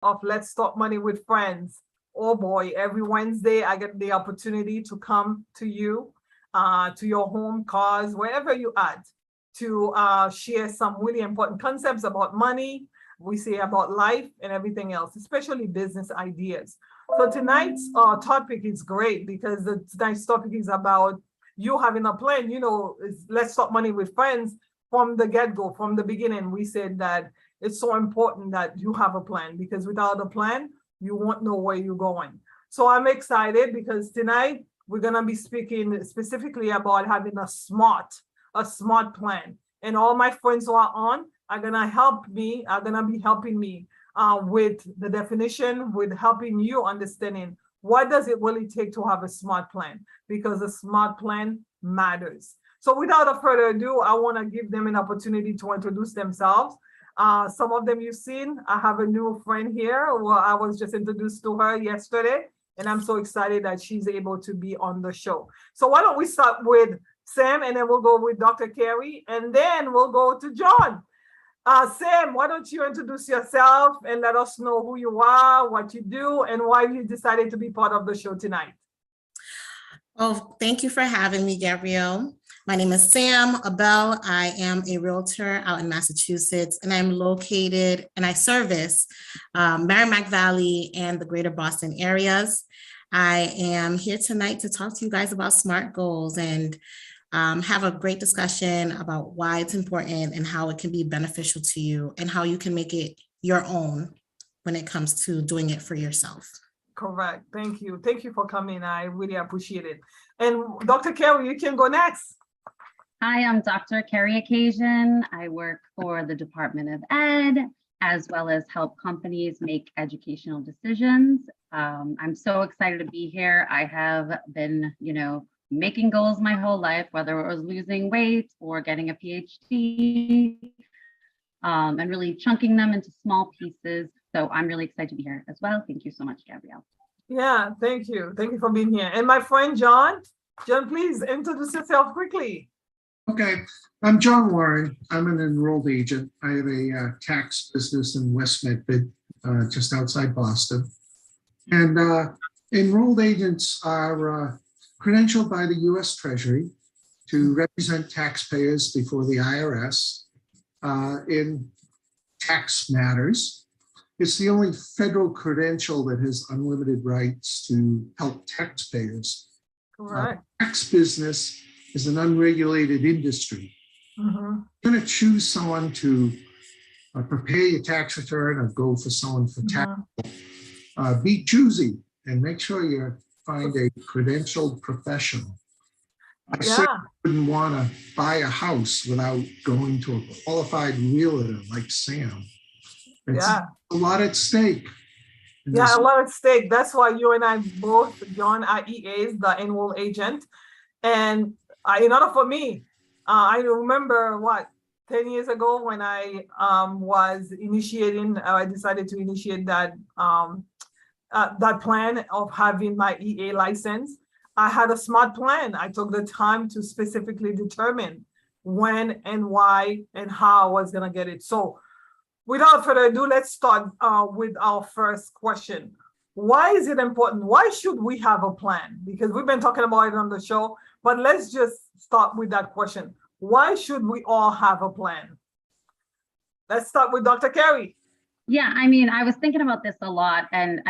of Let's Talk Money with Friends. Oh boy, every Wednesday I get the opportunity to come to you, to your home, cars, wherever you at, to share some really important concepts about money. We say about life and everything else, especially business ideas. So tonight's topic is great because tonight's topic is about you having a plan. Let's talk money with friends. From the get-go, from the beginning, we said that it's so important that you have a plan, because without a plan, you won't know where you're going. So I'm excited because tonight we're gonna be speaking specifically about having a SMART plan. And all my friends who are on are gonna be helping me with the definition, with helping you understanding what does it really take to have a SMART plan, because a SMART plan matters. So without further ado, I want to give them an opportunity to introduce themselves. Some of them you've seen. I have a new friend here. Well, I was just introduced to her yesterday, and I'm so excited that she's able to be on the show. So why don't we start with Sam, and then we'll go with Dr. Carey, and then we'll go to John. Sam, why don't you introduce yourself and let us know who you are, what you do, and why you decided to be part of the show tonight. Oh, thank you for having me, Gabrielle. My name is Sam Abel. I am a realtor out in Massachusetts, and I'm located and I service Merrimack Valley and the greater Boston areas. I am here tonight to talk to you guys about SMART goals and have a great discussion about why it's important and how it can be beneficial to you and how you can make it your own when it comes to doing it for yourself. Correct. Thank you. Thank you for coming. I really appreciate it. And Dr. Carey, you can go next. Hi, I'm Dr. Carey Occasion. I work for the Department of Ed, as well as help companies make educational decisions. I'm so excited to be here. I have been, making goals my whole life, whether it was losing weight or getting a PhD, and really chunking them into small pieces. So I'm really excited to be here as well. Thank you so much, Gabrielle. Yeah, thank you. Thank you for being here. And my friend, John. John, please introduce yourself quickly. Okay, I'm John Warren. I'm an enrolled agent. I have a tax business in West Medford, just outside Boston. And enrolled agents are credentialed by the U.S. Treasury to represent taxpayers before the IRS in tax matters. It's the only federal credential that has unlimited rights to help taxpayers. Correct. Tax business is an unregulated industry. Mm-hmm. You're going to choose someone to prepare your tax return or go for someone for tax. Be choosy and make sure you find a credentialed professional. I certainly wouldn't want to buy a house without going to a qualified realtor like Sam. It's a lot at stake. Yeah, a lot at stake. That's why you and I both joined IEAs, the enrolled agent. And in order for me, I remember 10 years ago when I was initiating, I decided to initiate that plan of having my EA license. I had a SMART plan. I took the time to specifically determine when and why and how I was going to get it. So without further ado, let's start with our first question. Why is it important? Why should we have a plan? Because we've been talking about it on the show, but let's just start with that question. Why should we all have a plan? Let's start with Dr. Carey. Yeah, I was thinking about this a lot, and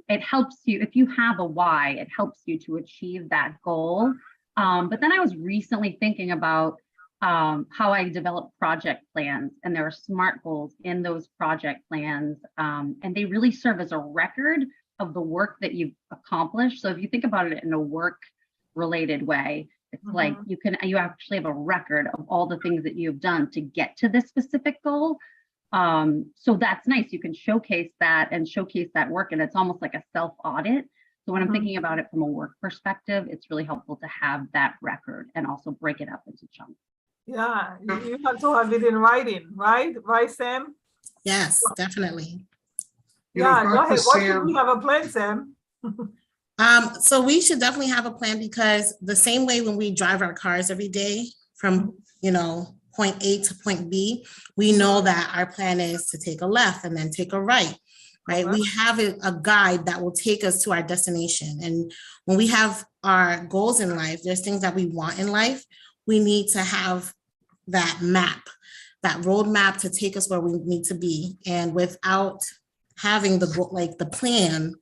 it helps you, if you have a why, it helps you to achieve that goal. But then I was recently thinking about how I develop project plans, and there are SMART goals in those project plans, and they really serve as a record of the work that you've accomplished. So if you think about it in a work related way, it's like you actually have a record of all the things that you've done to get to this specific goal. So that's nice. You can showcase that work, and it's almost like a self-audit. So when I'm thinking about it from a work perspective, it's really helpful to have that record and also break it up into chunks. Yeah, you have to have it in writing, right? Right, Sam? Yes, definitely. Yeah, go ahead. Why should we have a plan, Sam? So we should definitely have a plan, because the same way when we drive our cars every day from, point A to point B, we know that our plan is to take a left and then take a right. right? We have a guide that will take us to our destination. And when we have our goals in life, there's things that we want in life. We need to have that map, that roadmap to take us where we need to be. And without having the plan,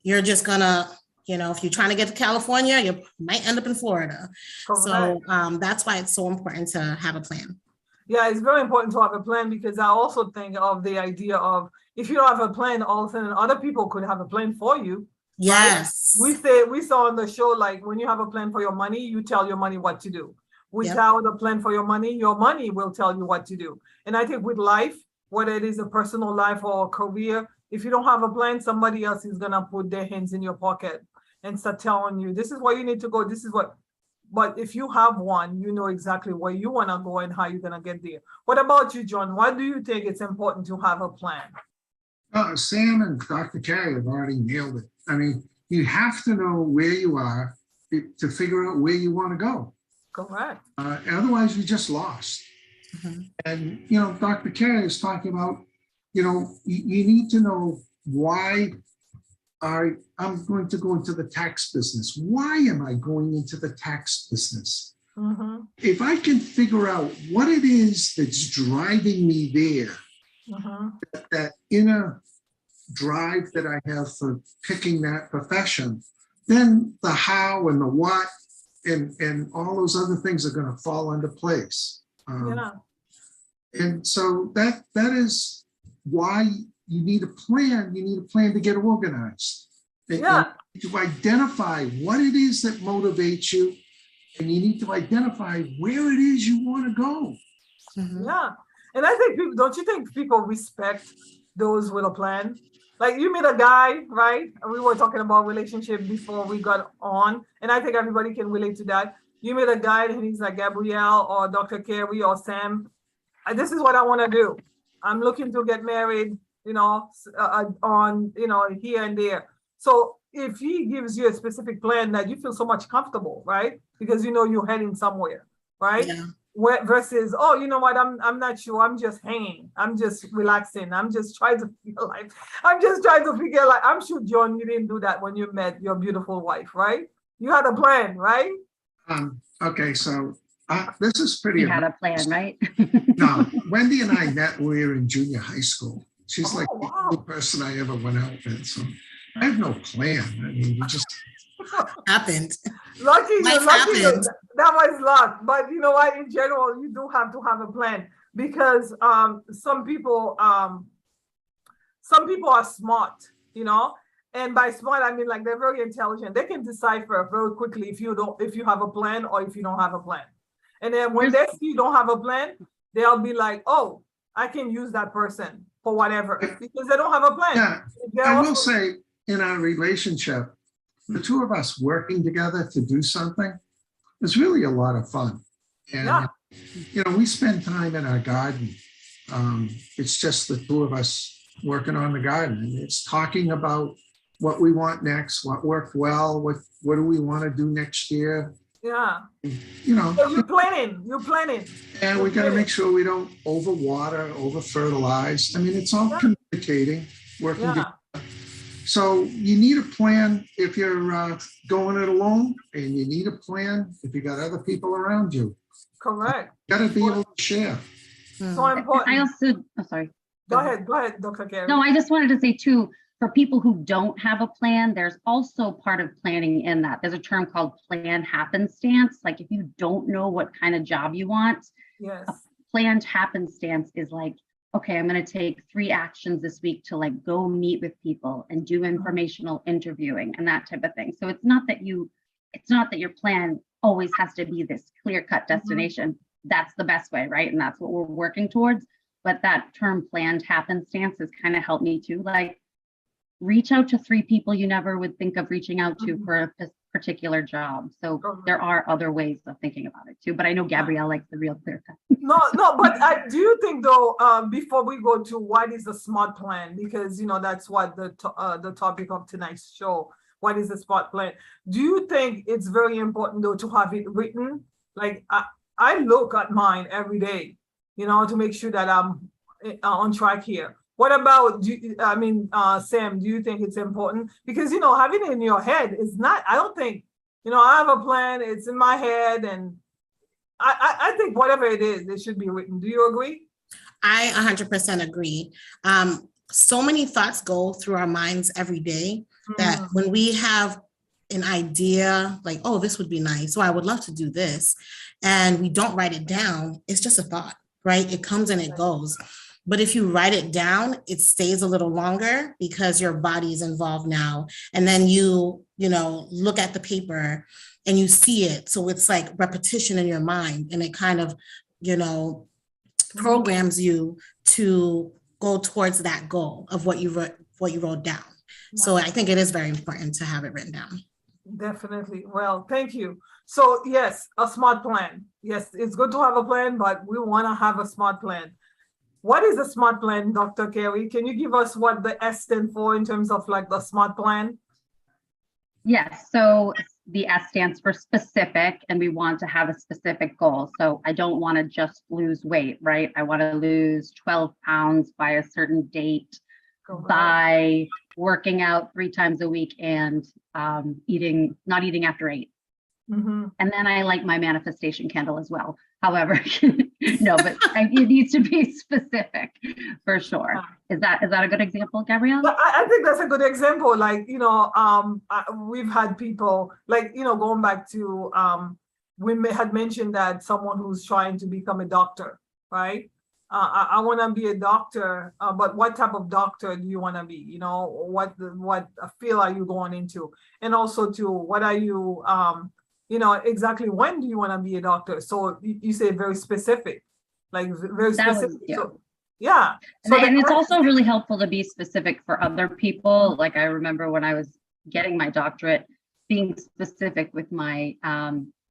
you're just gonna, if you're trying to get to California, you might end up in Florida. Correct. So that's why it's so important to have a plan. Yeah, it's very important to have a plan, because I also think of the idea of, if you don't have a plan, all of a sudden other people could have a plan for you. Yes. Right? We saw on the show, like, when you have a plan for your money, you tell your money what to do. Without a plan for your money will tell you what to do. And I think with life, whether it is a personal life or a career, if you don't have a plan, somebody else is gonna put their hands in your pocket and start telling you, this is where you need to go, this is what. But if you have one, you know exactly where you want to go and how you're going to get there. What about you, John? Why do you think it's important to have a plan? Sam and Dr. Carey have already nailed it. I mean, you have to know where you are to figure out where you want to go. Correct. Otherwise, you're just lost. Mm-hmm. And, Dr. Carey is talking about, you need to know why I'm going to go into the tax business. Why am I going into the tax business? Mm-hmm. If I can figure out what it is that's driving me there, that inner drive that I have for picking that profession, then the how and the what and all those other things are going to fall into place. And so that is why you need a plan. You need a plan to get organized. And to identify what it is that motivates you, and you need to identify where it is you want to go. Mm-hmm. Yeah, and I think don't you think people respect those with a plan? Like, you meet a guy, right? We were talking about relationship before we got on, and I think everybody can relate to that. You meet a guy and he's like, Gabrielle or Dr. Carey or Sam, this is what I want to do. I'm looking to get married, on, here and there. So if he gives you a specific plan that you feel so much comfortable, right? Because you're heading somewhere, right? Yeah. Versus, oh, you know what? I'm not sure. I'm just hanging. I'm just relaxing. I'm just trying to feel like, I'm sure, John, you didn't do that when you met your beautiful wife, right? You had a plan, right? Okay, so this is pretty. You had a plan, right? No, Wendy and I met when we were in junior high school. She's the only person I ever went out with. So I have no plan. I mean, you just happened. Lucky, Life happened. That was luck. But you know what? In general, you do have to have a plan, because some people are smart, and by smart I mean, like, they're very intelligent. They can decipher very quickly if you have a plan or if you don't have a plan. And then when they see you don't have a plan, they'll be like, oh, I can use that person for whatever, because they don't have a plan. Yeah, I will say, in our relationship, the two of us working together to do something is really a lot of fun. And, we spend time in our garden. It's just the two of us working on the garden. And it's talking about what we want next, what worked well, what do we want to do next year. Yeah. So you're planning. And we got to make sure we don't overwater, over fertilize. I mean, it's all communicating, working together. So you need a plan if you're going it alone, and you need a plan if you got other people around you. Correct. You got to be able to share. So important. I also, sorry. Go ahead, Dr. Carey. No, I just wanted to say too, for people who don't have a plan, there's also part of planning in that. There's a term called planned happenstance. Like, if you don't know what kind of job you want, a planned happenstance is like, okay, I'm going to take 3 actions this week to go meet with people and do informational interviewing and that type of thing. So it's not that your plan always has to be this clear-cut destination. That's the best way, right? And that's what we're working towards. But that term planned happenstance has kind of helped me too. Reach out to 3 people you never would think of reaching out to for a particular job. So there are other ways of thinking about it too. But I know Gabrielle likes the real clear cut. No, but do you think though, before we go to what is the SMART plan, because that's what the topic of tonight's show, what is the SMART plan? Do you think it's very important though to have it written? Like, I look at mine every day, to make sure that I'm on track here. What about, Sam, do you think it's important? Because, having it in your head is not, I don't think, I have a plan, it's in my head, and I think whatever it is, it should be written. Do you agree? I 100% agree. So many thoughts go through our minds every day that when we have an idea like, oh, this would be nice, so I would love to do this, and we don't write it down, it's just a thought, right? It comes and it goes. But if you write it down, it stays a little longer because your body is involved now. And then you look at the paper and you see it. So it's like repetition in your mind, and it kind of, programs you to go towards that goal of what you wrote down. So I think it is very important to have it written down. Definitely. Well, thank you. So yes, a SMART plan. Yes, it's good to have a plan, but we want to have a SMART plan. What is a SMART plan, Dr. Carey? Can you give us what the S stands for in terms of like the SMART plan? Yes, so the S stands for specific, and we want to have a specific goal. So I don't want to just lose weight, right? I want to lose 12 pounds by a certain date, by working out 3 times a week and not eating after 8. And then I like my manifestation candle as well. However, no, but it needs to be specific for sure. Is that a good example, Gabrielle? But I think that's a good example. Like, we've had people like, going back to, we had mentioned that someone who's trying to become a doctor, right? I want to be a doctor, but what type of doctor do you want to be? What field are you going into? And also to what are you, exactly when do you want to be a doctor? So you say very specific, like very specific. So, yeah. So and it's also really helpful to be specific for other people. Like I remember when I was getting my doctorate, being specific with my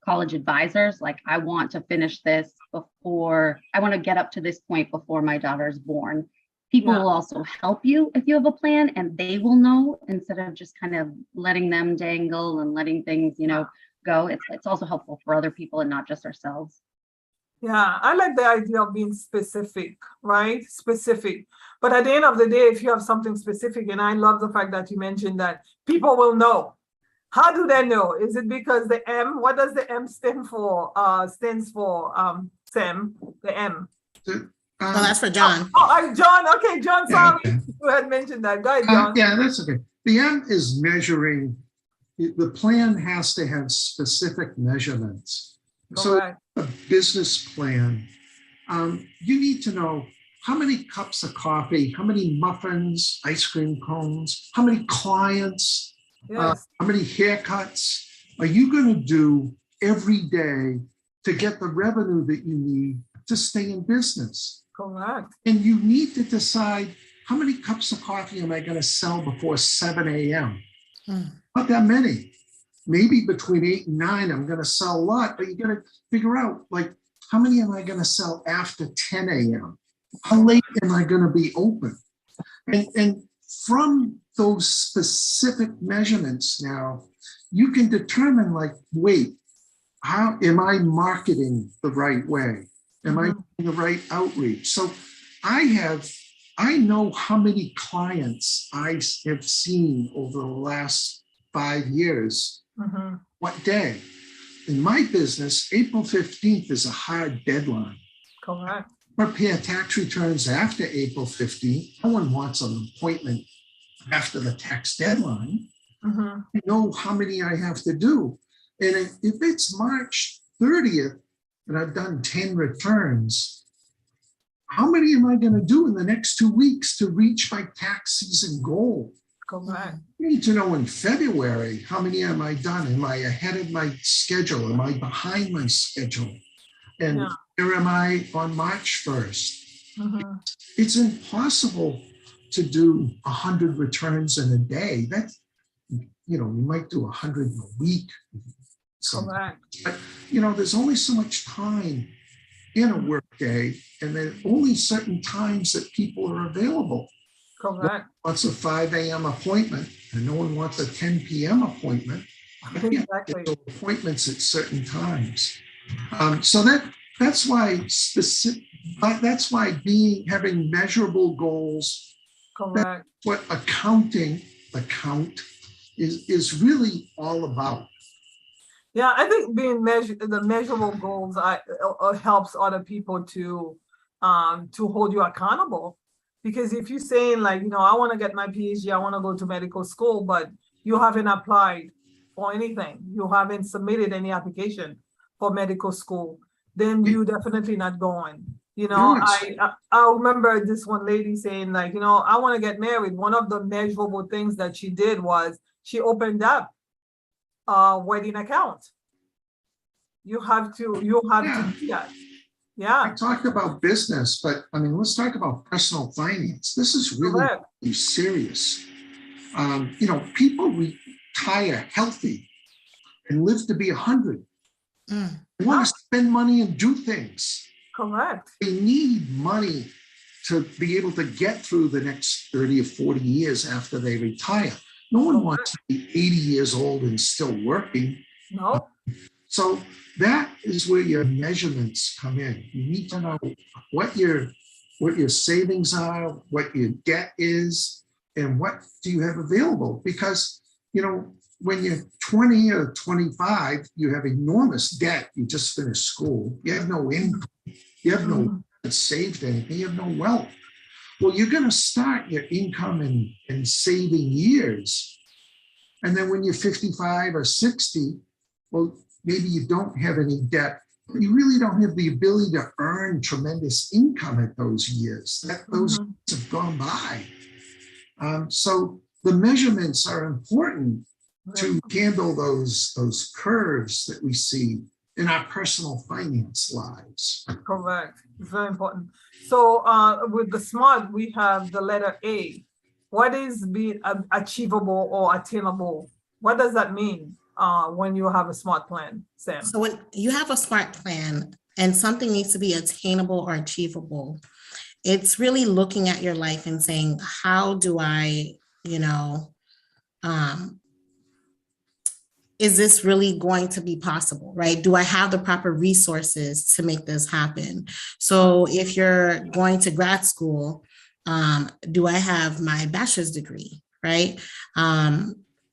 college advisors, like I want to finish this I want to get up to this point before my daughter is born. People will also help you if you have a plan, and they will know instead of just kind of letting them dangle and letting things, go. It's also helpful for other people and not just ourselves. Yeah, I like the idea of being specific, right? Specific. But at the end of the day, if you have something specific, and I love the fact that you mentioned that people will know. How do they know? Is it because the M? What does the M stand for? Sam, the M. Well, that's for John. John. Okay, John. Sorry, you had mentioned that. Go ahead, John. Yeah, that's okay. The M is measuring. The plan has to have specific measurements. So a business plan, you need to know how many cups of coffee, how many muffins, ice cream cones, how many clients, how many haircuts are you going to do every day to get the revenue that you need to stay in business? Correct. And you need to decide how many cups of coffee am I going to sell before 7 a.m.? Not that many. Maybe between 8 and 9, I'm going to sell a lot, but you got to figure out like how many am I going to sell after 10 a.m.? How late am I going to be open? And from those specific measurements now, you can determine like, wait, how am I marketing the right way? Am I doing the right outreach? So I know how many clients I have seen over the last 5 years. What day? In my business, April 15th is a hard deadline. Correct. Prepare tax returns after April 15th. No one wants an appointment after the tax deadline. I know how many I have to do. And if it's March 30th and I've done 10 returns, how many am I going to do in the next 2 weeks to reach my tax season goal? Correct. You need to know in February, how many am I done? Am I ahead of my schedule? Am I behind my schedule? And where am I on March 1st? It's impossible to do 100 returns in a day. That's, you might do 100 in a week. Correct. But, there's only so much time in a work day, and there are only certain times that people are available. Correct. Wants a 5 a.m. appointment, and no one wants a 10 p.m. appointment. Exactly. Appointments at certain times. So that's why having measurable goals correct. what account is really all about. Yeah, I think being the measurable goals helps other people to hold you accountable. Because if you're saying like, I want to get my PhD, I want to go to medical school, but you haven't applied for anything, you haven't submitted any application for medical school, then you definitely not going. Yes. I remember this one lady saying like, I want to get married. One of the measurable things that she did was she opened up a wedding account. You have to do that. I Yeah, talked about business, but I mean, let's talk about personal finance. This is really correct. serious. People retire healthy and live to be 100. Mm. They want to spend money and do things. Correct. They need money to be able to get through the next 30 or 40 years after they retire. No one wants to be 80 years old and still working. No, So that is where your measurements come in. You need to know what your savings are, what your debt is, and what do you have available. Because, when you're 20 or 25, you have enormous debt. You just finished school. You have no income. You have no saved anything. You have no wealth. Well, you're going to start your income and saving years. And then when you're 55 or 60, well, maybe you don't have any debt, but you really don't have the ability to earn tremendous income at those years. Those years have gone by. So the measurements are important to handle those curves that we see in our personal finance lives. correct. It's very important. So with the SMART, we have the letter A. What is being achievable or attainable? What does that mean when you have a SMART plan, Sam? So when you have a SMART plan and something needs to be attainable or achievable, it's really looking at your life and saying, how do I, is this really going to be possible, right? Do I have the proper resources to make this happen? So if you're going to grad school, do I have my bachelor's degree, right?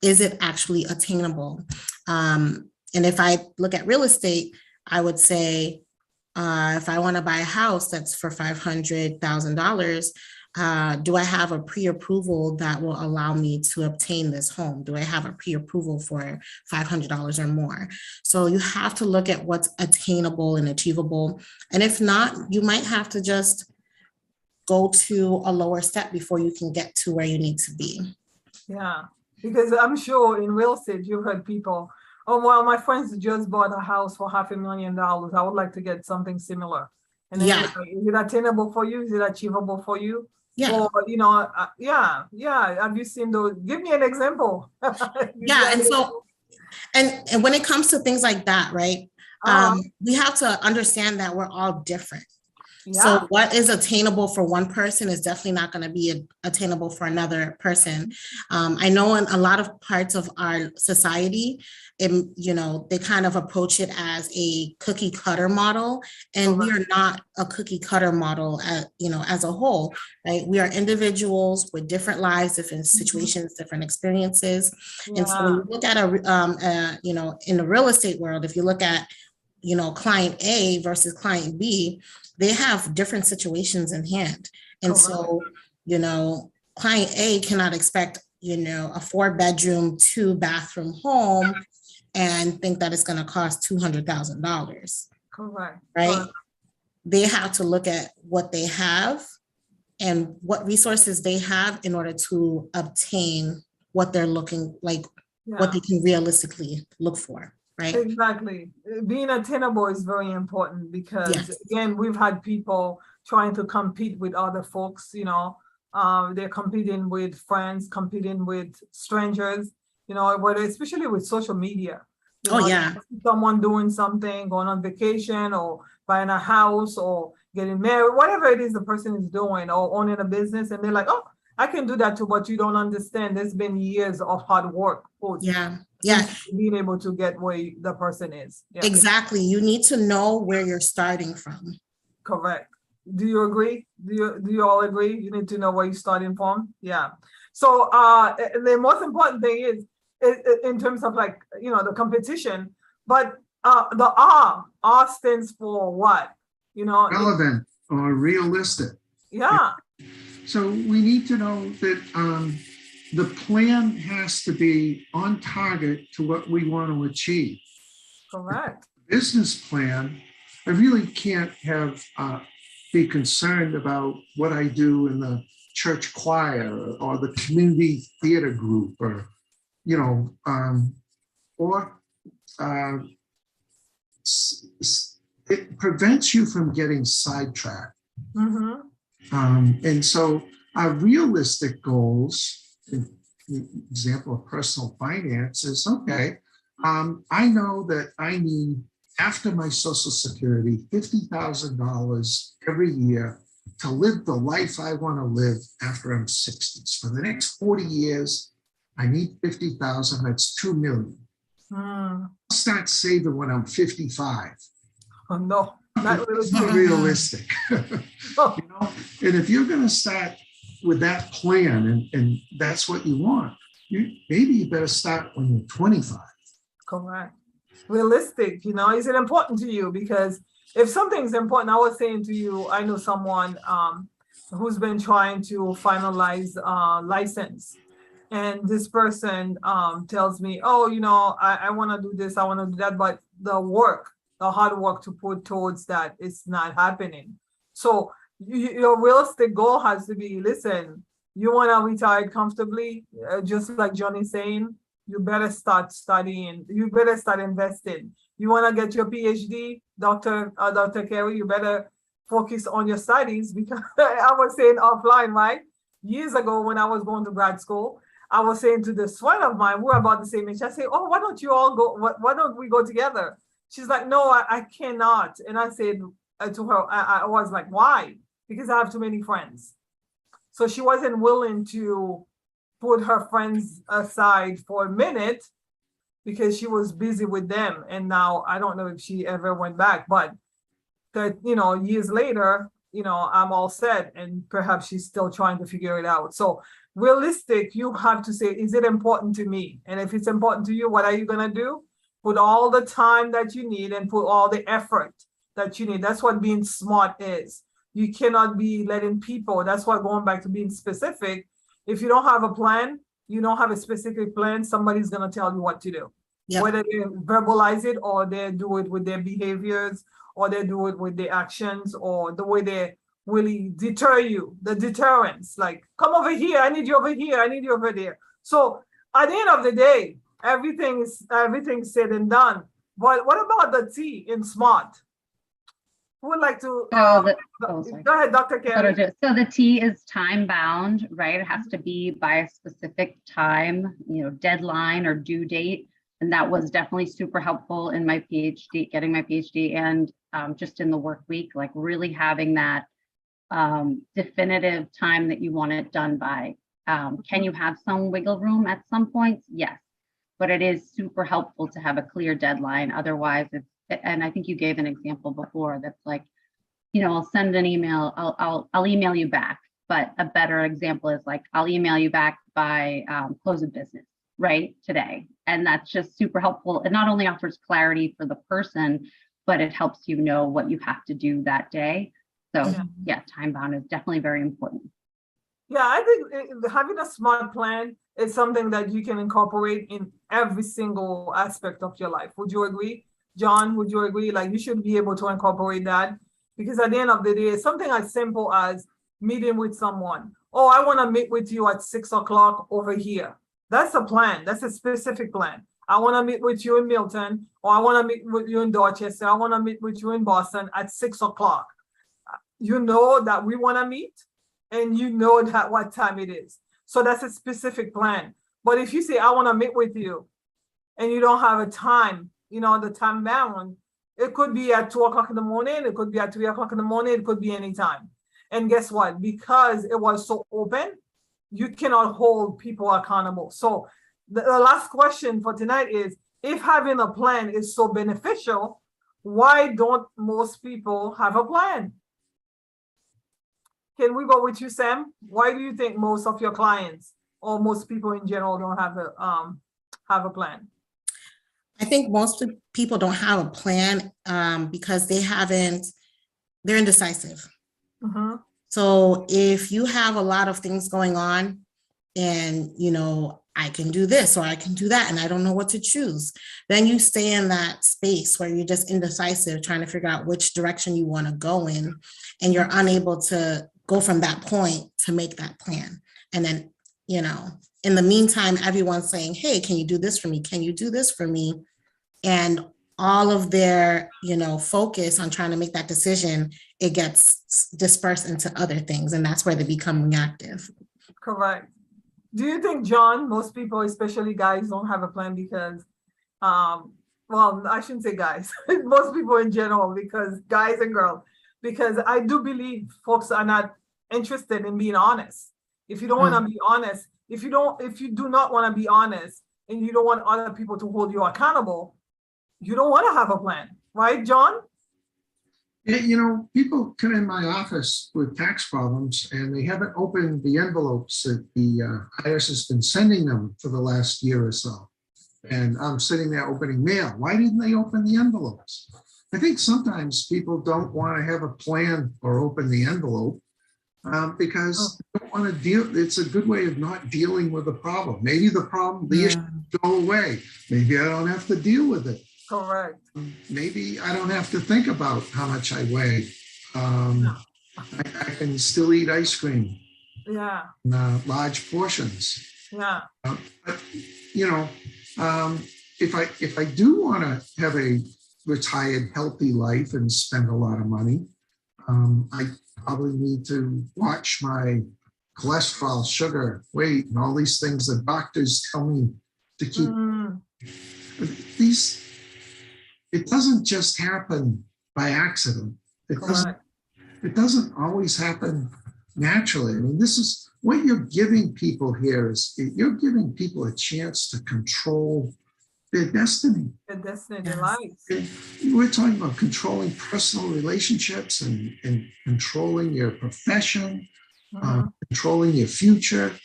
Is it actually attainable? And if I look at real estate, I would say, if I want to buy a house that's for $500,000, do I have a pre-approval that will allow me to obtain this home? Do I have a pre-approval for $500 or more? So you have to look at what's attainable and achievable. And if not, you might have to just go to a lower step before you can get to where you need to be. Yeah, because I'm sure in real estate, you've heard people, oh, well, my friends just bought a house for $500,000. I would like to get something similar. And then Yeah. is it attainable for you? Is it achievable for you? Yeah. Or, yeah. Have you seen those? Give me an example. Yeah. And so, and when it comes to things like that, right? We have to understand that we're all different. Yeah. So what is attainable for one person is definitely not going to be attainable for another person. I know in a lot of parts of our society, they kind of approach it as a cookie cutter model, and we are not a cookie cutter model, as a whole, right? We are individuals with different lives, different situations, different experiences. Yeah. And so when you look at in the real estate world, if you look at, client A versus client B, they have different situations in hand. And so, client A cannot expect, a 4-bedroom, 2-bathroom home and think that it's going to cost $200,000. Correct. Right. They have to look at what they have and what resources they have in order to obtain what they're looking like, what they can realistically look for. Right. Exactly. Being attainable is very important because, again, we've had people trying to compete with other folks, they're competing with friends, competing with strangers, especially with social media. Someone doing something, going on vacation or buying a house or getting married, whatever it is the person is doing, or owning a business. And they're like, oh, I can do that too, but you don't understand. There's been years of hard work. Being able to get where the person is. Exactly. You need to know where you're starting from. Correct. Do you agree? Do you all agree? You need to know where you starting from. Yeah. So the most important thing is in terms of like, you know, the competition, but the R stands for what? You know, Relevant or realistic. yeah, So we need to know that the plan has to be on target to what we want to achieve. correct. Business plan, I really can't have be concerned about what I do in the church choir or the community theater group, or you know, or uh, it prevents you from getting sidetracked. Mm-hmm. And so our realistic goals, example of personal finance, is okay. I know that I need, after my Social Security, $50,000 every year to live the life I want to live after I'm 60. So for the next 40 years, I need 50,000. That's 2 million. Mm. I'll start saving when I'm 55. Oh, no, not It's really. not realistic. Oh, You know, and if you're going to start with that plan and that's what you want, maybe you better start when you're 25. correct. Realistic, you know, is it important to you? Because if something's important, I was saying to you, I know someone who's been trying to finalize license. And this person tells me, oh, you know, I want to do this, I want to do that, but the hard work to put towards that is not happening. So your realistic goal has to be, listen, you want to retire comfortably, just like Johnny's saying, you better start studying, you better start investing. You want to get your PhD, Dr. Carey, you better focus on your studies, because I was saying offline, right? Years ago when I was going to grad school, I was saying to this friend of mine, we're about the same age. I say, oh, why don't you all go? Why don't we go together? She's like, no, I cannot. And I said to her, I was like, why? Because I have too many friends. So she wasn't willing to put her friends aside for a minute because she was busy with them. And now I don't know if she ever went back, but that, you know, years later, you know, I'm all set, and perhaps she's still trying to figure it out. So realistic, you have to say, is it important to me? And if it's important to you, what are you going to do? Put all the time that you need and put all the effort that you need. That's what being smart is. You cannot be letting people, that's why going back to being specific, if you don't have a plan, you don't have a specific plan, somebody's going to tell you what to do. Yep. Whether they verbalize it or they do it with their behaviors, or they do it with their actions, or the way they really deter you, the deterrence, like, come over here, I need you over here, I need you over there. So at the end of the day, everything's said and done. But what about the T in SMART? Who would like to, sorry. go ahead, Dr. Carey. So the T is time bound, right? It has to be by a specific time, you know, deadline or due date. And that was definitely super helpful in my PhD, getting my PhD, and just in the work week, like really having that definitive time that you want it done by. Can you have some wiggle room at some points? Yes, but it is super helpful to have a clear deadline. Otherwise, it's, and I think you gave an example before that's like, you know, I'll send an email, I'll email you back. But a better example is like, I'll email you back by close of business, right, today. And that's just super helpful. It not only offers clarity for the person, but it helps you know what you have to do that day. So yeah, time bound is definitely very important. Yeah, I think having a SMART plan is something that you can incorporate in every single aspect of your life. Would you agree? John, would you agree? Like, you should be able to incorporate that, because at the end of the day, something as simple as meeting with someone. Oh, I want to meet with you at 6 o'clock over here. That's a plan. That's a specific plan. I want to meet with you in Milton, or I want to meet with you in Dorchester. I want to meet with you in Boston at 6 o'clock. You know that we want to meet, and you know that what time it is. So that's a specific plan. But if you say, I want to meet with you, and you don't have a time, you know, the time bound, it could be at 2 o'clock in the morning, it could be at 3 o'clock in the morning, it could be any time. And guess what? Because it was so open, you cannot hold people accountable. So the last question for tonight is, if having a plan is so beneficial, why don't most people have a plan? Can we go with you, Sam? Why do you think most of your clients or most people in general don't have a plan? I think most people don't have a plan because they're indecisive. Mhm. So if you have a lot of things going on and, I can do this or I can do that, and I don't know what to choose, then you stay in that space where you're just indecisive, trying to figure out which direction you want to go in, and you're unable to go from that point to make that plan. And then, in the meantime, everyone's saying, hey, can you do this for me? Can you do this for me? And all of their, focus on trying to make that decision, it gets dispersed into other things. And that's where they become reactive. Correct. Do you think, John, most people, especially guys, don't have a plan because, well, I shouldn't say guys, most people in general, because guys and girls, because I do believe folks are not interested in being honest. If you don't want to be honest, if you do not want to be honest and you don't want other people to hold you accountable, you don't want to have a plan, right, John? Yeah, people come in my office with tax problems and they haven't opened the envelopes that the IRS has been sending them for the last year or so. And I'm sitting there opening mail. Why didn't they open the envelopes? I think sometimes people don't want to have a plan or open the envelope because they don't want to deal. It's a good way of not dealing with the problem. Maybe the issue go away. Maybe I don't have to deal with it. Correct. Maybe I don't have to think about how much I weigh. I can still eat ice cream. Yeah. In large portions. Yeah. But if I do want to have a retired, healthy life and spend a lot of money, I probably need to watch my cholesterol, sugar, weight, and all these things that doctors tell me to keep. It doesn't just happen by accident. It doesn't always happen naturally. I mean, this is what you're giving people here is you're giving people a chance to control their destiny. Their destiny, their lives. We're talking about controlling personal relationships and controlling your profession, controlling your future.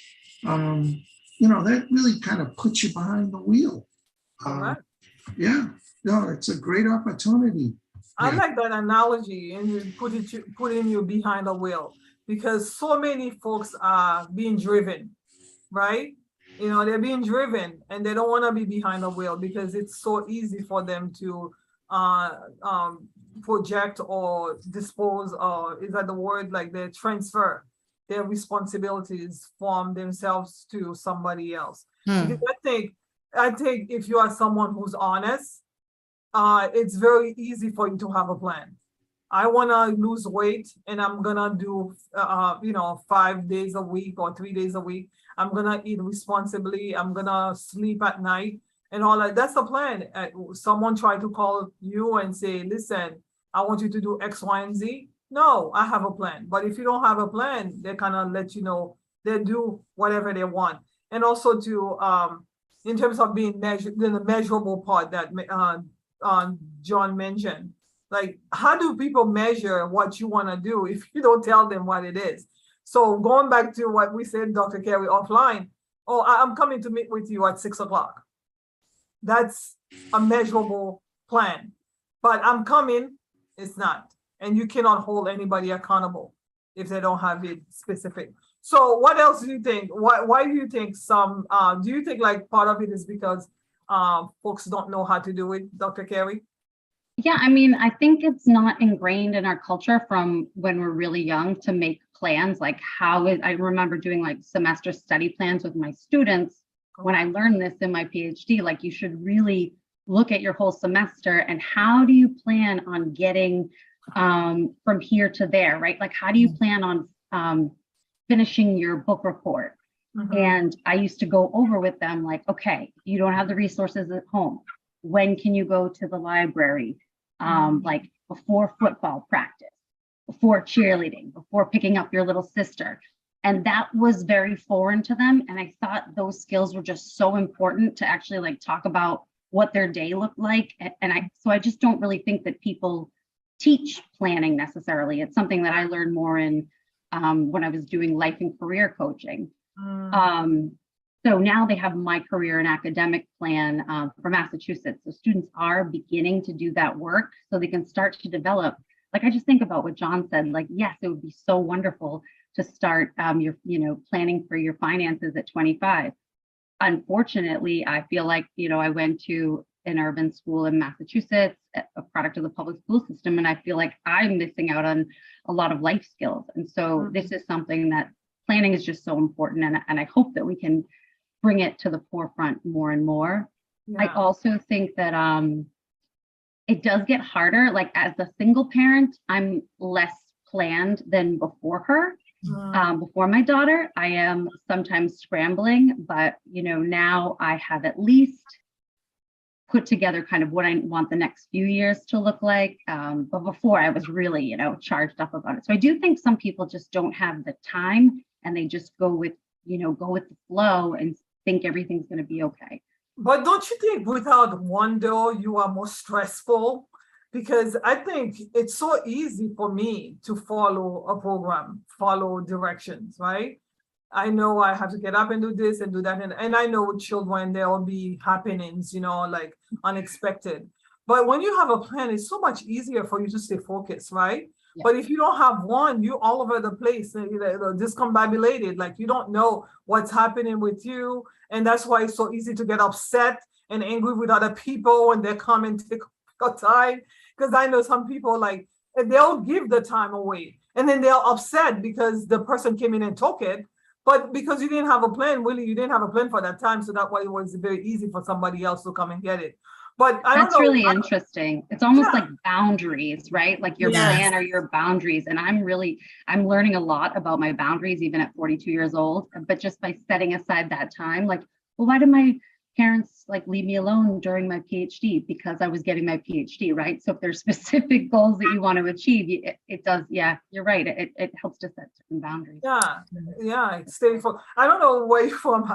That really kind of puts you behind the wheel. Yeah. No, it's a great opportunity. I like that analogy, and you putting you behind the wheel, because so many folks are being driven, right? They're being driven and they don't want to be behind the wheel because it's so easy for them to project or dispose, or is that the word, like they transfer their responsibilities from themselves to somebody else. Because I think if you are someone who's honest, it's very easy for you to have a plan. I want to lose weight and I'm going to do, 5 days a week or 3 days a week. I'm going to eat responsibly. I'm going to sleep at night and all that. That's the plan. Someone tried to call you and say, listen, I want you to do X, Y, and Z. No, I have a plan. But if you don't have a plan, they kind of let you know, they do whatever they want. And also in terms of being measured, the measurable part that John mentioned, like, how do people measure what you want to do if you don't tell them what it is? So going back to what we said, Dr. Carey, offline, I'm coming to meet with you at 6 o'clock. That's a measurable plan. But I'm coming, it's not. And you cannot hold anybody accountable if they don't have it specific. So what else do you think? Why do you think do you think like part of it is because folks don't know how to do it, Dr. Carey? Yeah, I think it's not ingrained in our culture from when we're really young to make plans. Like I remember doing like semester study plans with my students. When I learned this in my PhD, like you should really look at your whole semester and how do you plan on getting from here to there, right? Like how do you plan on finishing your book report? And I used to go over with them like, okay, you don't have the resources at home. When can you go to the library? Like before football practice, before cheerleading, before picking up your little sister. And that was very foreign to them. And I thought those skills were just so important to actually like talk about what their day looked like. So I just don't really think that people teach planning necessarily. It's something that I learned more in when I was doing life and career coaching. Mm. So now they have my career and academic plan for Massachusetts. So students are beginning to do that work so they can start to develop. Like, I just think about what John said, like, yes, it would be so wonderful to start your, planning for your finances at 25. Unfortunately, I feel like, I went to an urban school in Massachusetts, a product of the public school system, and I feel like I'm missing out on a lot of life skills. And so this is something that planning is just so important. And I hope that we can bring it to the forefront more and more. I Yeah. also think that it does get harder. Like, as a single parent, I'm less planned than before her. Before my daughter, I am sometimes scrambling, but now I have at least put together kind of what I want the next few years to look like. But before, I was really, charged up about it. So I do think some people just don't have the time, and they just go with the flow and think everything's going to be okay. But don't you think without one though, you are more stressful? Because I think it's so easy for me to follow a program, follow directions, right? I know I have to get up and do this and do that. And I know with children, there will be happenings, like unexpected. But when you have a plan, it's so much easier for you to stay focused, right? Yeah. But if you don't have one, you're all over the place, discombobulated, like you don't know what's happening with you. And that's why it's so easy to get upset and angry with other people when they come and take your time. Because I know some people, like, they'll give the time away and then they're upset because the person came in and took it. But because you didn't have a plan, really, you didn't have a plan for that time. So that's why it was very easy for somebody else to come and get it. But I don't know. That's really interesting. It's almost like boundaries, right? Like your Yes. plan are your boundaries. And I'm learning a lot about my boundaries, even at 42 years old. But just by setting aside that time, like, well, why did my parents leave me alone during my PhD? Because I was getting my PhD, right? So if there's specific goals that you want to achieve, it does. Yeah, you're right. It helps to set certain boundaries. Yeah, stay for. I don't know where you're from,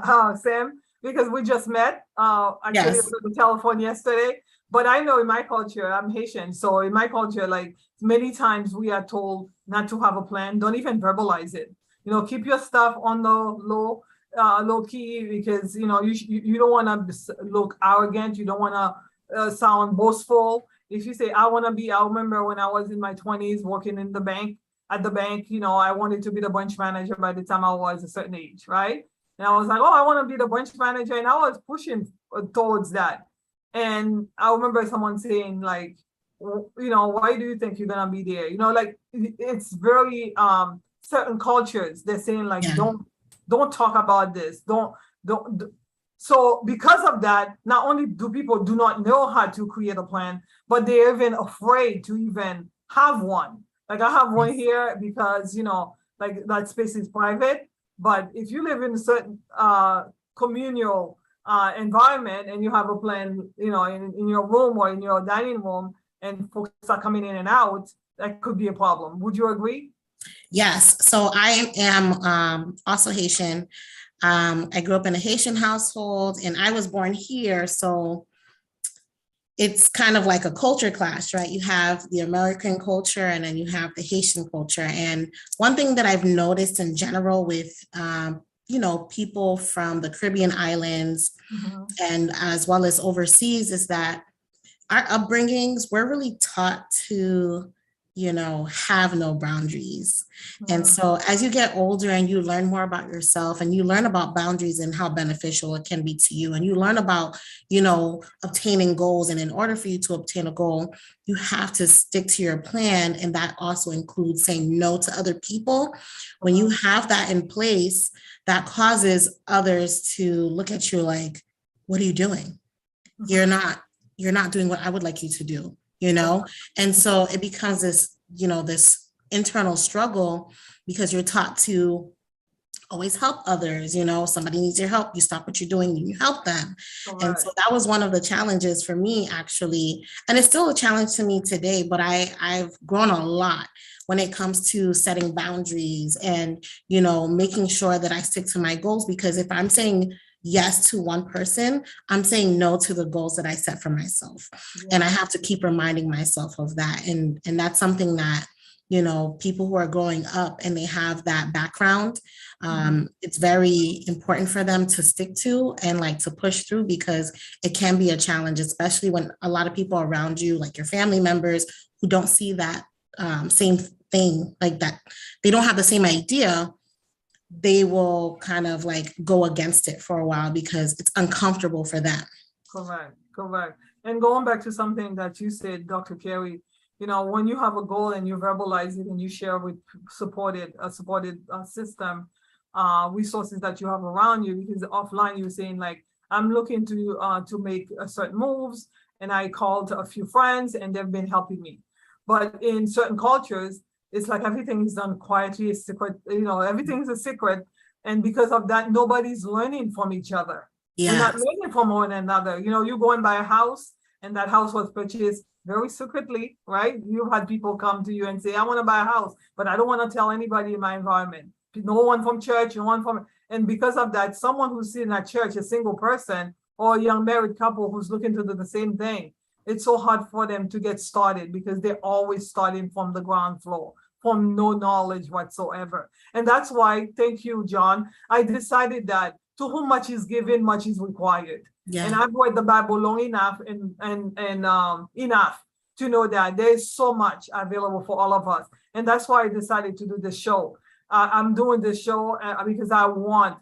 Sam, because we just met. Actually, Yes. on the telephone yesterday. But I know in my culture, I'm Haitian, so in my culture, like many times we are told not to have a plan. Don't even verbalize it. Keep your stuff on the low key, because you don't want to look arrogant. You don't want to sound boastful. If you say I remember when I was in my 20s working in the bank. At the bank, I wanted to be the branch manager by the time I was a certain age, right? And I was like, oh, I want to be the branch manager, and I was pushing towards that. And I remember someone saying, like, why do you think you're gonna be there? Like, it's very certain cultures. They're saying, like, Yeah. don't talk about this. Don't. So because of that, not only do people do not know how to create a plan, but they're even afraid to even have one. Like, I have one here because, like, that space is private. But if you live in a certain communal environment and you have a plan, in your room or in your dining room, and folks are coming in and out, that could be a problem. Would you agree? Yes. So I am also Haitian. I grew up in a Haitian household and I was born here. So it's kind of like a culture clash, right? You have the American culture and then you have the Haitian culture. And one thing that I've noticed in general with, people from the Caribbean islands and as well as overseas is that our upbringings, we're really taught to, have no boundaries. And so as you get older and you learn more about yourself and you learn about boundaries and how beneficial it can be to you, and you learn about, obtaining goals. And in order for you to obtain a goal, you have to stick to your plan. And that also includes saying no to other people. When you have that in place, that causes others to look at you like, what are you doing? You're not doing what I would like you to do. And so it becomes this, this internal struggle because you're taught to always help others. Somebody needs your help, you stop what you're doing and you help them. And so that was one of the challenges for me, actually. And it's still a challenge to me today, but I've grown a lot when it comes to setting boundaries and, making sure that I stick to my goals, because if I'm saying yes to one person, I'm saying no to the goals that I set for myself. And I have to keep reminding myself of that. And that's something that, people who are growing up and they have that background. It's very important for them to stick to and like to push through, because it can be a challenge, especially when a lot of people around you, like your family members, who don't see that same thing, like that, they don't have the same idea. They will kind of like go against it for a while because it's uncomfortable for them. Correct, correct. And going back to something that you said, Dr. Carey, when you have a goal and you verbalize it and you share with supported system, resources that you have around you, because offline you're saying like, I'm looking to make certain moves, and I called a few friends and they've been helping me. But in certain cultures, it's like everything is done quietly, it's secret, everything's a secret. And because of that, nobody's learning from each other. We're not learning from one another. You go and buy a house, and that house was purchased very secretly, right? You've had people come to you and say, I want to buy a house, but I don't want to tell anybody in my environment. No one from church, no one from, and because of that, someone who's sitting at church, a single person or a young married couple who's looking to do the same thing, it's so hard for them to get started because they're always starting from the ground floor, from no knowledge whatsoever. And that's why, thank you, John, I decided that to whom much is given, much is required. Yeah. And I've read the Bible long enough and enough to know that there's so much available for all of us. And that's why I decided to do this show. I'm doing this show because I want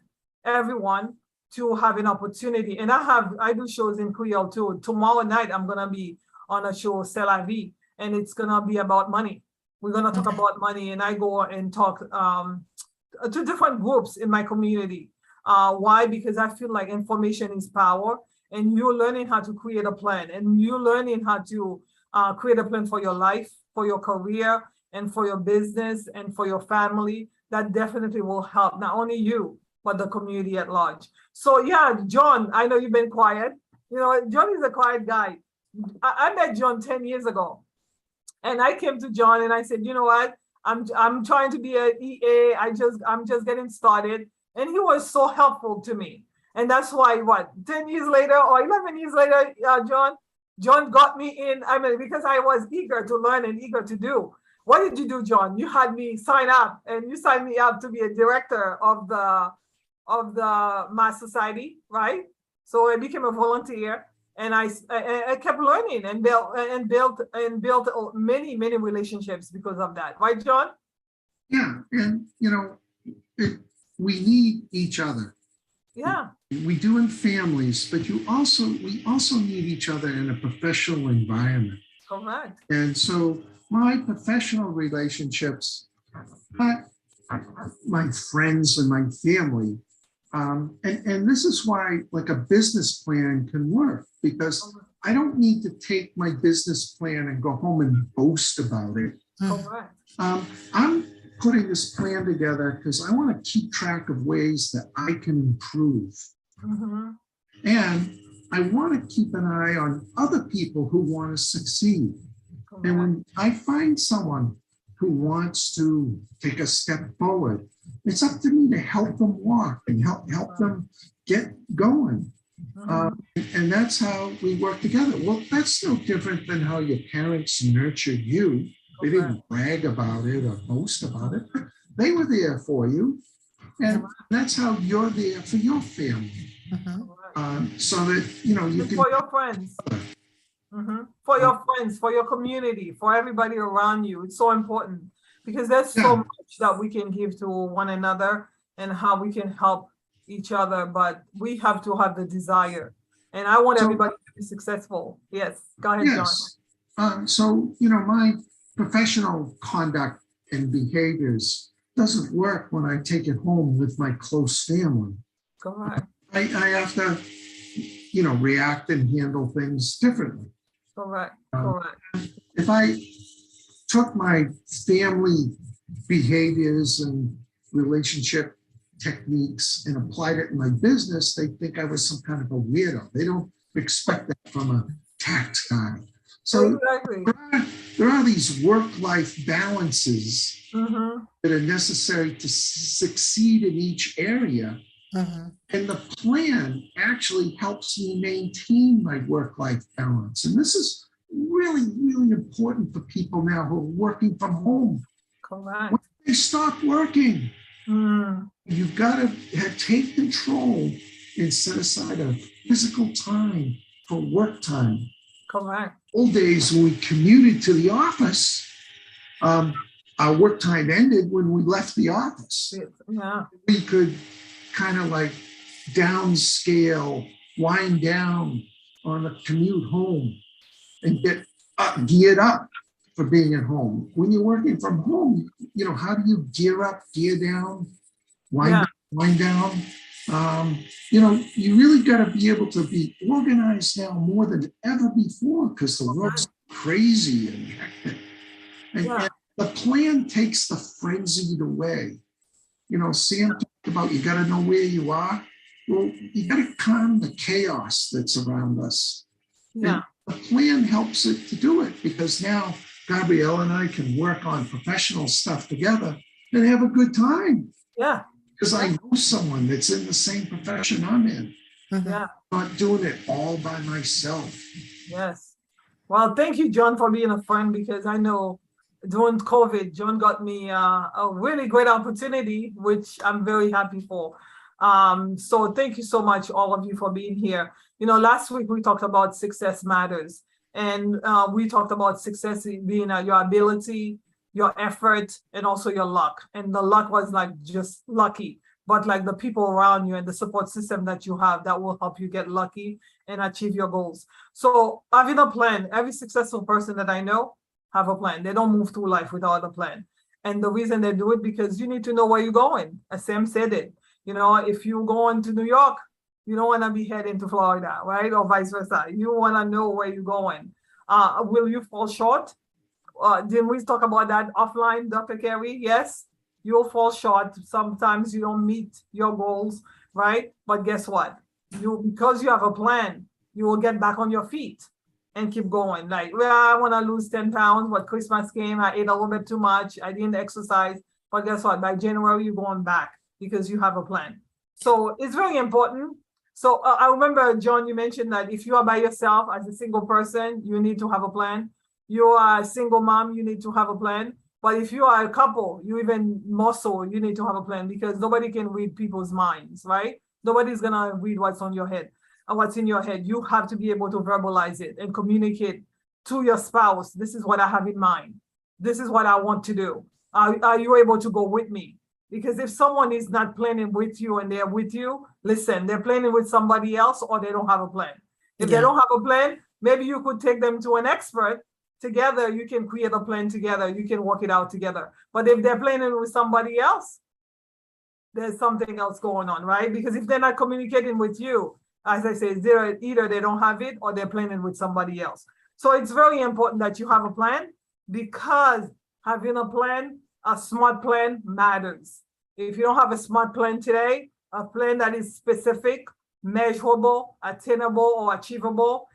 everyone to have an opportunity. And I do shows in Creole too. Tomorrow night, I'm going to be on a show, C'est la vie, and it's going to be about money. We're going to talk about money, and I go and talk to different groups in my community. Why? Because I feel like information is power, and you're learning how to create a plan, and you're learning how to create a plan for your life, for your career, and for your business, and for your family. That definitely will help not only you, but the community at large. So yeah, John, I know you've been quiet. John is a quiet guy. I met John 10 years ago. And I came to John and I said, you know what? I'm trying to be an EA. I'm just getting started. And he was so helpful to me. And that's why 10 years later or 11 years later, John got me in, because I was eager to learn and eager to do. What did you do, John? You had me sign up, and you signed me up to be a director of the Mass Society, right? So I became a volunteer, and I kept learning and built many relationships because of that, right, John? Yeah, and we need each other. Yeah, we do in families, but we also need each other in a professional environment. Correct. And so my professional relationships, my friends and my family, and this is why like a business plan can work, because I don't need to take my business plan and go home and boast about it. Correct. I'm putting this plan together because I want to keep track of ways that I can improve. Mm-hmm. And I want to keep an eye on other people who want to succeed. Correct. And when I find someone who wants to take a step forward, it's up to me to help them walk and help them get going. And that's how we work together. Well, that's no different than how your parents nurtured you. They didn't brag about it or boast about it. They were there for you. And that's how you're there for your family. So that, you can. For your friends. For your friends, for your community, for everybody around you. It's so important because there's so much that we can give to one another and how we can help each other, but we have to have the desire. And I want everybody to be successful. Yes, go ahead, John. So, my professional conduct and behaviors doesn't work when I take it home with my close family. Correct. I have to, react and handle things differently. Correct. If I took my family behaviors and relationship techniques and applied it in my business, they think I was some kind of a weirdo. They don't expect that from a tax guy. So there are these work-life balances that are necessary to succeed in each area. And the plan actually helps me maintain my work-life balance. And this is really, really important for people now who are working from home Correct. They stop working. Mm, You've got to take control and set aside a physical time for work time. correct. Old days when we commuted to the office, our work time ended when we left the office. Yeah. We could kind of like downscale, wind down on the commute home and get geared up for being at home. When you're working from home, you know, how do you gear up, gear down, Yeah. wind down? You know, you really got to be able to be organized now more than ever before because the world's crazy and hectic. And the plan takes the frenzied away. You know, Sam talked about you got to know where you are. Well, you got to calm the chaos that's around us. Yeah. And the plan helps it to do it because now Gabrielle and I can work on professional stuff together and have a good time. Yeah. Because I know someone that's in the same profession I'm in. Yeah. I'm not doing it all by myself. Yes. Well, thank you, John, for being a friend because I know during COVID, John got me a really great opportunity, which I'm very happy for. So thank you so much, all of you, for being here. You know, last week we talked about success matters, and we talked about success being your ability, your effort, and also your luck. And the luck was like just lucky, but like the people around you and the support system that you have that will help you get lucky and achieve your goals. So having a plan, every successful person that I know have a plan. They don't move through life without a plan. And the reason they do it because you need to know where you're going. As Sam said it, you know, if you're going to New York, you don't want to be heading to Florida, right? Or vice versa. You want to know where you're going. Will you fall short? Didn't we talk about that offline, Dr. Carey? Yes, you'll fall short. Sometimes you don't meet your goals, right? But guess what? Because you have a plan, you will get back on your feet and keep going. Like, well, I want to lose 10 pounds, but Christmas came, I ate a little bit too much, I didn't exercise. But guess what? By January, you're going back because you have a plan. So it's very important. So I remember, John, you mentioned that if you are by yourself as a single person, you need to have a plan. You are a single mom, you need to have a plan. But if you are a couple, you even more so, you need to have a plan because nobody can read people's minds, right? Nobody's gonna read what's on your head and what's in your head. You have to be able to verbalize it and communicate to your spouse. This is what I have in mind. This is what I want to do. Are you able to go with me? Because if someone is not planning with you and they're with you, listen, they're planning with somebody else or they don't have a plan. If they don't have a plan, maybe you could take them to an expert. Together, you can create a plan together. You can work it out together. But if they're planning with somebody else, there's something else going on, right? Because if they're not communicating with you, as I say, either they don't have it or they're planning with somebody else. So it's very important that you have a plan because having a plan, a SMART plan matters. If you don't have a SMART plan today, a plan that is specific, measurable, attainable or achievable,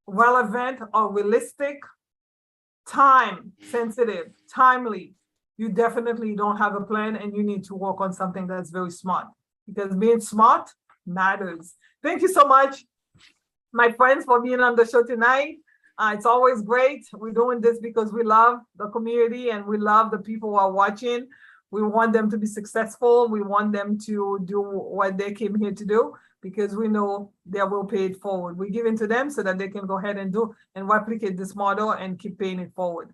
relevant or realistic, time sensitive, timely, you definitely don't have a plan and you need to work on something that's very smart because being smart matters. Thank you so much, my friends, for being on the show tonight. It's always great. We're doing this because we love the community and we love the people who are watching. We want them to be successful. We want them to do what they came here to do because we know they will pay it forward. We give it to them so that they can go ahead and do and replicate this model and keep paying it forward.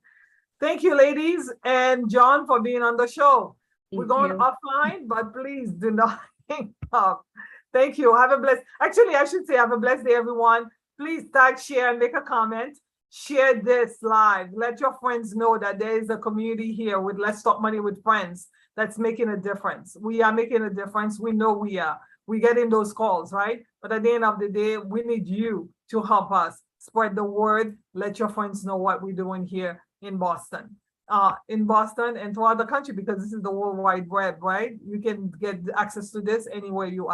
Thank you, ladies and John, for being on the show. We're going offline, but please do not hang up. Thank you. Have a blessed, actually, I should say have a blessed day, everyone. Please tag, share, and make a comment. Share this live. Let your friends know that there is a community here with Let's Talk Money with Friends that's making a difference. We are making a difference. We know we are. We get in those calls, right? But at the end of the day, we need you to help us spread the word. Let your friends know what we're doing here in Boston and throughout the country because this is the World Wide Web, right? You can get access to this anywhere you are.